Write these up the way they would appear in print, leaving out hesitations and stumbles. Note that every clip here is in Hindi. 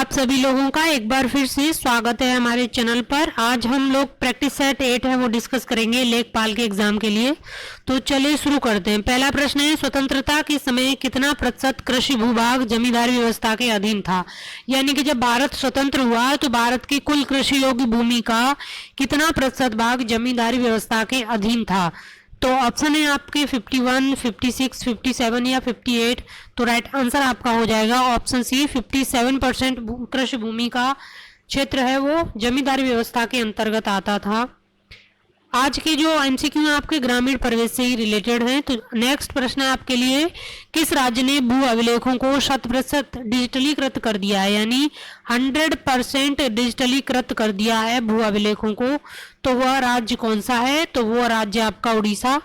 आप सभी लोगों का एक बार फिर से स्वागत है हमारे चैनल पर। आज हम लोग प्रैक्टिस सेट 8 है वो डिस्कस करेंगे लेखपाल के एग्जाम के लिए। तो चलिए शुरू करते हैं। पहला प्रश्न है, स्वतंत्रता के समय कितना प्रतिशत कृषि भूभाग जमींदारी व्यवस्था के अधीन था। यानी कि जब भारत स्वतंत्र हुआ तो भारत की कुल कृषि योग्य भूमि का कितना प्रतिशत भाग जमींदारी व्यवस्था के अधीन था। तो ऑप्शन है आपके 51, 56, 57 या 58। तो राइट आंसर आपका हो जाएगा ऑप्शन सी, 57% कृषि भूमि का क्षेत्र है वो जमींदारी व्यवस्था के अंतर्गत आता था। आज के जो एमसीक्यू हैं आपके ग्रामीण परिवेश से ही रिलेटेड हैं। तो नेक्स्ट प्रश्न है आपके लिए, किस राज्य ने भू अभिलेखों को 100% डिजिटलीकृत कर दिया है, यानी 100% डिजिटलीकृत कर दिया है भू अभिलेखों को। तो वह राज्य कौन सा है, तो वह राज्य आपका उड़ीसा।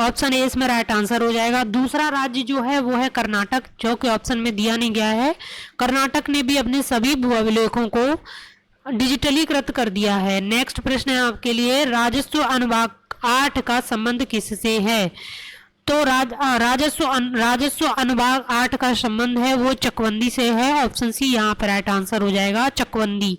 ऑप्शन ए इसमें राइट आंसर हो जाएगा। दूसरा राज्य जो है वो है कर्नाटक, जो कि ऑप्शन में दिया नहीं गया है। कर्नाटक ने भी अपने सभी भू अभिलेखों को डिजिटलीकृत कर दिया है। नेक्स्ट प्रश्न है आपके लिए, राजस्व अनुभाग 8 का संबंध किससे है। तो राजस्व अनुभाग 8 का संबंध है वो चकवंदी से है। ऑप्शन सी यहाँ पर राइट आंसर हो जाएगा, चकवंदी।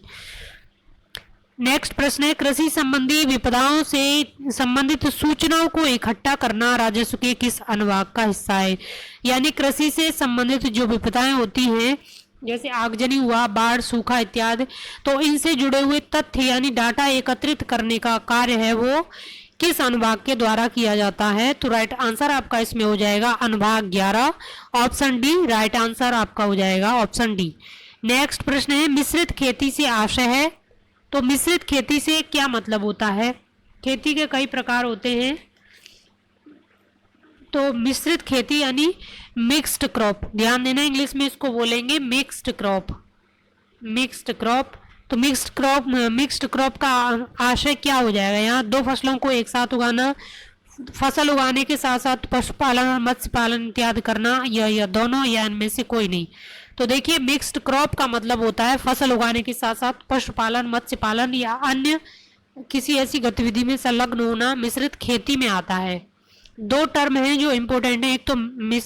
नेक्स्ट प्रश्न है, कृषि संबंधी विपदाओं से संबंधित सूचनाओं को इकट्ठा करना राजस्व के किस अनुभाग का हिस्सा है। यानी कृषि से संबंधित जो विपदाएं होती हैं, जैसे आगजनी हुआ, बाढ़, सूखा इत्यादि, तो इनसे जुड़े हुए तथ्य यानी डाटा एकत्रित करने का कार्य है वो किस अनुभाग के द्वारा किया जाता है। तो राइट आंसर आपका इसमें हो जाएगा अनुभाग 11, ऑप्शन डी राइट आंसर आपका हो जाएगा, ऑप्शन डी। नेक्स्ट प्रश्न है, मिश्रित खेती से आशय है। तो मिश्रित खेती से क्या मतलब होता है। खेती के कई प्रकार होते हैं। तो मिश्रित खेती यानी मिक्स्ड क्रॉप, ध्यान देना इंग्लिश में इसको बोलेंगे मिक्स्ड क्रॉप, मिक्स्ड क्रॉप। तो मिक्स्ड क्रॉप का आशय क्या हो जाएगा, यहाँ दो फसलों को एक साथ उगाना, फसल उगाने के साथ साथ पशुपालन, मत्स्य पालन इत्यादि करना, या दोनों, या इनमें से कोई नहीं। तो देखिए मिक्स्ड क्रॉप का मतलब होता है फसल उगाने के साथ साथ पशुपालन, मत्स्य पालन या अन्य किसी ऐसी गतिविधि में संलग्न होना मिश्रित खेती में आता है। दो टर्म हैं जो इम्पोर्टेंट है, एक तो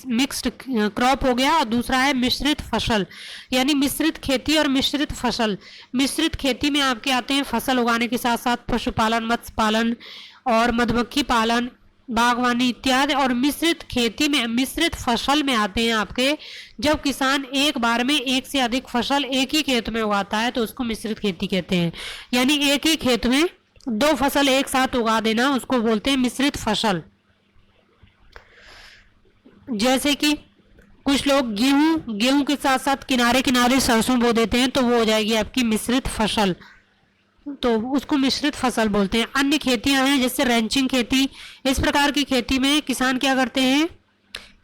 मिक्स्ड क्रॉप हो गया और दूसरा है मिश्रित फसल, यानी मिश्रित खेती और मिश्रित फसल। मिश्रित खेती में आपके आते हैं फसल उगाने के साथ साथ पशुपालन, मत्स्य पालन और मधुमक्खी पालन, बागवानी इत्यादि। और मिश्रित खेती में, मिश्रित फसल में आते हैं आपके जब किसान एक बार में एक से अधिक फसल एक ही खेत में उगाता है तो उसको मिश्रित खेती कहते हैं। यानी एक ही खेत में दो फसल एक साथ उगा देना उसको बोलते हैं मिश्रित फसल। जैसे कि कुछ लोग गेहूं के साथ साथ किनारे किनारे सरसों बो देते हैं तो वो हो जाएगी आपकी मिश्रित फसल, तो उसको मिश्रित फसल बोलते हैं। अन्य खेतियां हैं जैसे रैंचिंग खेती, इस प्रकार की खेती में किसान क्या करते हैं,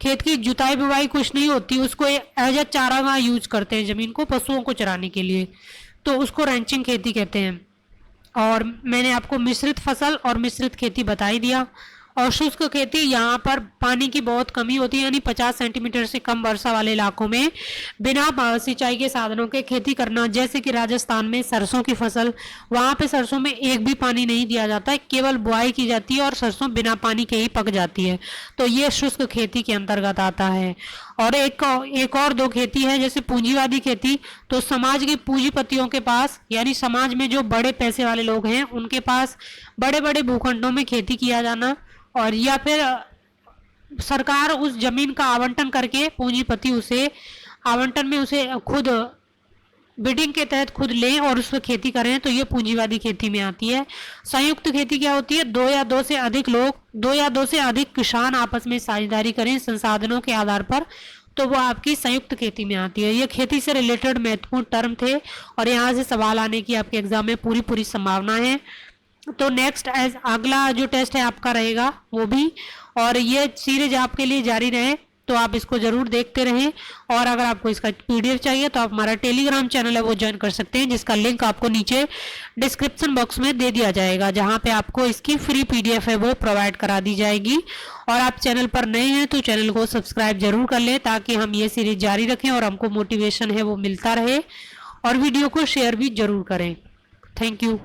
खेत की जुताई बुवाई कुछ नहीं होती, उसको एज अ चारागाह यूज करते हैं जमीन को पशुओं को चराने के लिए, तो उसको रैंचिंग खेती कहते हैं। और मैंने आपको मिश्रित फसल और मिश्रित खेती बता ही दिया। और शुष्क खेती, यहाँ पर पानी की बहुत कमी होती है, यानी 50 सेंटीमीटर से कम वर्षा वाले इलाकों में बिना सिंचाई के साधनों के खेती करना। जैसे कि राजस्थान में सरसों की फसल, वहाँ पे सरसों में एक भी पानी नहीं दिया जाता है, केवल बुआई की जाती है और सरसों बिना पानी के ही पक जाती है, तो ये शुष्क खेती के अंतर्गत आता है। और एक और दो खेती है जैसे पूंजीवादी खेती, तो समाज के पूंजीपतियों के पास, यानी समाज में जो बड़े पैसे वाले लोग हैं उनके पास बड़े बड़े भूखंडों में खेती किया जाना, और या फिर सरकार उस जमीन का आवंटन करके पूंजीपति उसे आवंटन में उसे खुद बिडिंग के तहत खुद लें और उस पर खेती करें, तो ये पूंजीवादी खेती में आती है। संयुक्त खेती क्या होती है, दो या दो से अधिक किसान आपस में साझेदारी करें संसाधनों के आधार पर, तो वो आपकी संयुक्त खेती में आती है। ये खेती से रिलेटेड महत्वपूर्ण टर्म थे और यहाँ से सवाल आने की आपके एग्जाम में पूरी संभावना है। तो नेक्स्ट अगला जो टेस्ट है आपका रहेगा वो भी, और ये सीरीज आपके लिए जारी रहे तो आप इसको जरूर देखते रहें। और अगर आपको इसका पीडीएफ चाहिए तो आप हमारा टेलीग्राम चैनल है वो ज्वाइन कर सकते हैं, जिसका लिंक आपको नीचे डिस्क्रिप्शन बॉक्स में दे दिया जाएगा, जहां पे आपको इसकी फ्री पीडीएफ है वो प्रोवाइड करा दी जाएगी। और आप चैनल पर नए हैं तो चैनल को सब्सक्राइब जरूर कर लें ताकि हम ये सीरीज जारी रखें और हमको मोटिवेशन है वो मिलता रहे, और वीडियो को शेयर भी जरूर करें। Thank you.